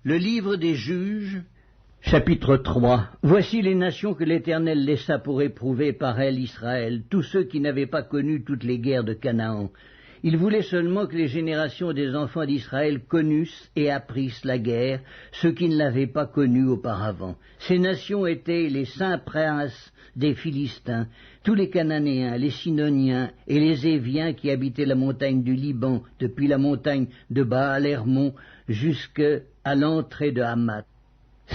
Le livre des Juges, chapitre 3. Voici les nations que l'Éternel laissa pour éprouver par elles Israël, tous ceux qui n'avaient pas connu toutes les guerres de Canaan. Il voulait seulement que les générations des enfants d'Israël connussent et apprissent la guerre, ceux qui ne l'avaient pas connue auparavant. Ces nations étaient les saints princes des Philistins, tous les Cananéens, les Sidoniens et les Éviens qui habitaient la montagne du Liban, depuis la montagne de Baal-Hermon jusqu'à l'entrée de Hamath.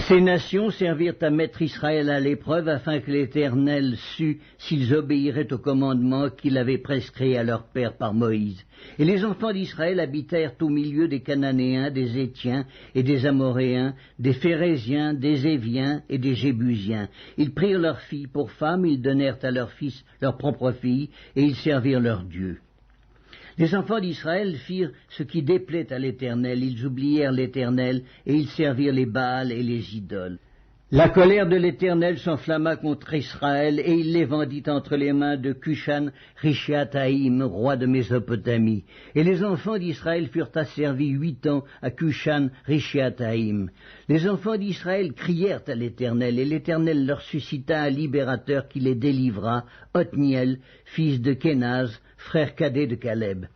Ces nations servirent à mettre Israël à l'épreuve afin que l'Éternel sût s'ils obéiraient au commandement qu'il avait prescrit à leur père par Moïse. Et les enfants d'Israël habitèrent au milieu des Cananéens, des Hétiens et des Amoréens, des Phéréziens, des Éviens et des Jébusiens. Ils prirent leurs filles pour femmes, ils donnèrent à leurs fils leurs propres filles, et ils servirent leurs dieux. Les enfants d'Israël firent ce qui déplaît à l'Éternel, ils oublièrent l'Éternel, et ils servirent les Baals et les idoles. La colère de l'Éternel s'enflamma contre Israël, et il les vendit entre les mains de Cushan-Rishathaïm, roi de Mésopotamie. Et les enfants d'Israël furent asservis 8 ans à Cushan-Rishathaïm. Les enfants d'Israël crièrent à l'Éternel, et l'Éternel leur suscita un libérateur qui les délivra, Othniel, fils de Kénaz, frère cadet de Caleb.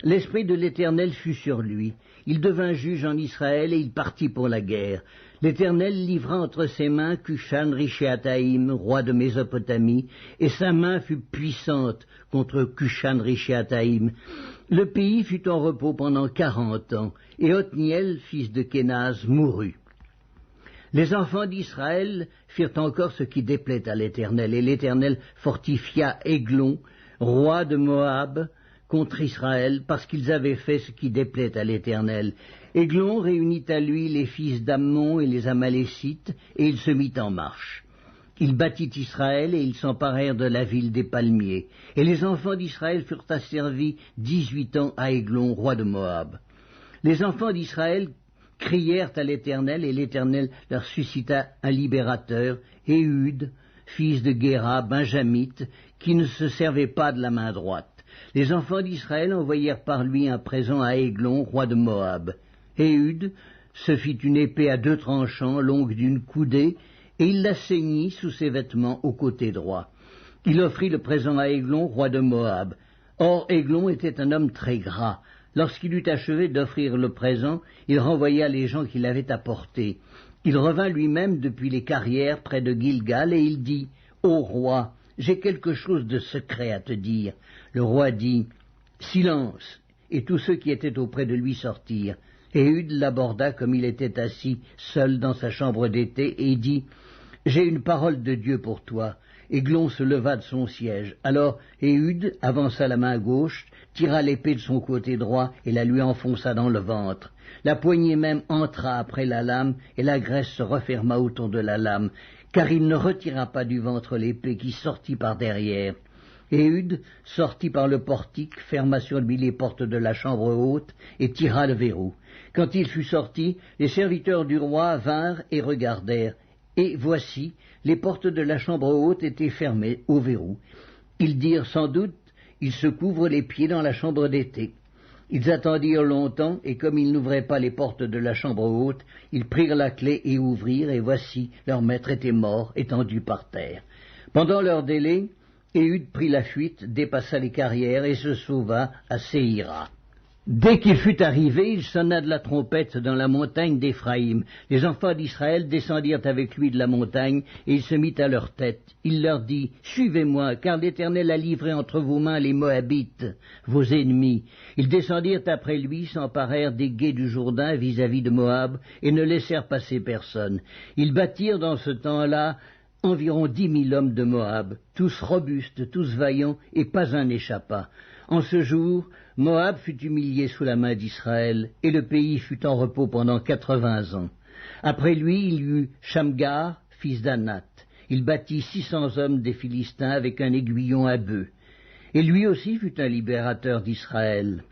L'esprit de l'Éternel fut sur lui. Il devint juge en Israël et il partit pour la guerre. L'Éternel livra entre ses mains Cushan-Rishathaïm, roi de Mésopotamie, et sa main fut puissante contre Cushan-Rishathaïm. Le pays fut en repos pendant 40 ans, et Othniel, fils de Kénaz, mourut. Les enfants d'Israël firent encore ce qui déplaît à l'Éternel, et l'Éternel fortifia Églon, roi de Moab, contre Israël, parce qu'ils avaient fait ce qui déplaît à l'Éternel. Églon réunit à lui les fils d'Ammon et les Amalécites, et il se mit en marche. Il battit Israël, et ils s'emparèrent de la ville des palmiers. Et les enfants d'Israël furent asservis 18 ans à Églon, roi de Moab. Les enfants d'Israël crièrent à l'Éternel, et l'Éternel leur suscita un libérateur, Éhud, fils de Guéra, benjamite, qui ne se servait pas de la main droite. Les enfants d'Israël envoyèrent par lui un présent à Églon, roi de Moab. Éhud se fit une épée à 2 tranchants, longue d'une coudée, et il la ceignit sous ses vêtements au côté droit. Il offrit le présent à Églon, roi de Moab. Or Églon était un homme très gras. Lorsqu'il eut achevé d'offrir le présent, il renvoya les gens qui l'avaient apporté. Il revint lui-même depuis les carrières près de Gilgal, et il dit « Ô roi, j'ai quelque chose de secret à te dire. » Le roi dit « Silence !» et tous ceux qui étaient auprès de lui sortirent. Éhud l'aborda comme il était assis seul dans sa chambre d'été et dit « J'ai une parole de Dieu pour toi. » Églon se leva de son siège. Alors Éhud avança la main gauche, tira l'épée de son côté droit et la lui enfonça dans le ventre. La poignée même entra après la lame, et la graisse se referma autour de la lame, car il ne retira pas du ventre l'épée qui sortit par derrière. Éhud sortit par le portique, ferma sur lui les portes de la chambre haute, et tira le verrou. Quand il fut sorti, les serviteurs du roi vinrent et regardèrent, et voici, les portes de la chambre haute étaient fermées au verrou. Ils dirent sans doute, il se couvre les pieds dans la chambre d'été. Ils attendirent longtemps, et comme ils n'ouvraient pas les portes de la chambre haute, ils prirent la clé et ouvrirent, et voici, leur maître était mort, étendu par terre. Pendant leur délai, Éhud prit la fuite, dépassa les carrières, et se sauva à Séhira. Dès qu'il fut arrivé, il sonna de la trompette dans la montagne d'Éphraïm. Les enfants d'Israël descendirent avec lui de la montagne, et il se mit à leur tête. Il leur dit, « Suivez-moi, car l'Éternel a livré entre vos mains les Moabites, vos ennemis. » Ils descendirent après lui, s'emparèrent des gués du Jourdain vis-à-vis de Moab, et ne laissèrent passer personne. Ils battirent dans ce temps-là environ 10 000 hommes de Moab, tous robustes, tous vaillants, et pas un n'échappa. En ce jour, Moab fut humilié sous la main d'Israël, et le pays fut en repos pendant 80 ans. Après lui, il y eut Shamgar, fils d'Anath. Il battit 600 hommes des Philistins avec un aiguillon à bœuf. Et lui aussi fut un libérateur d'Israël.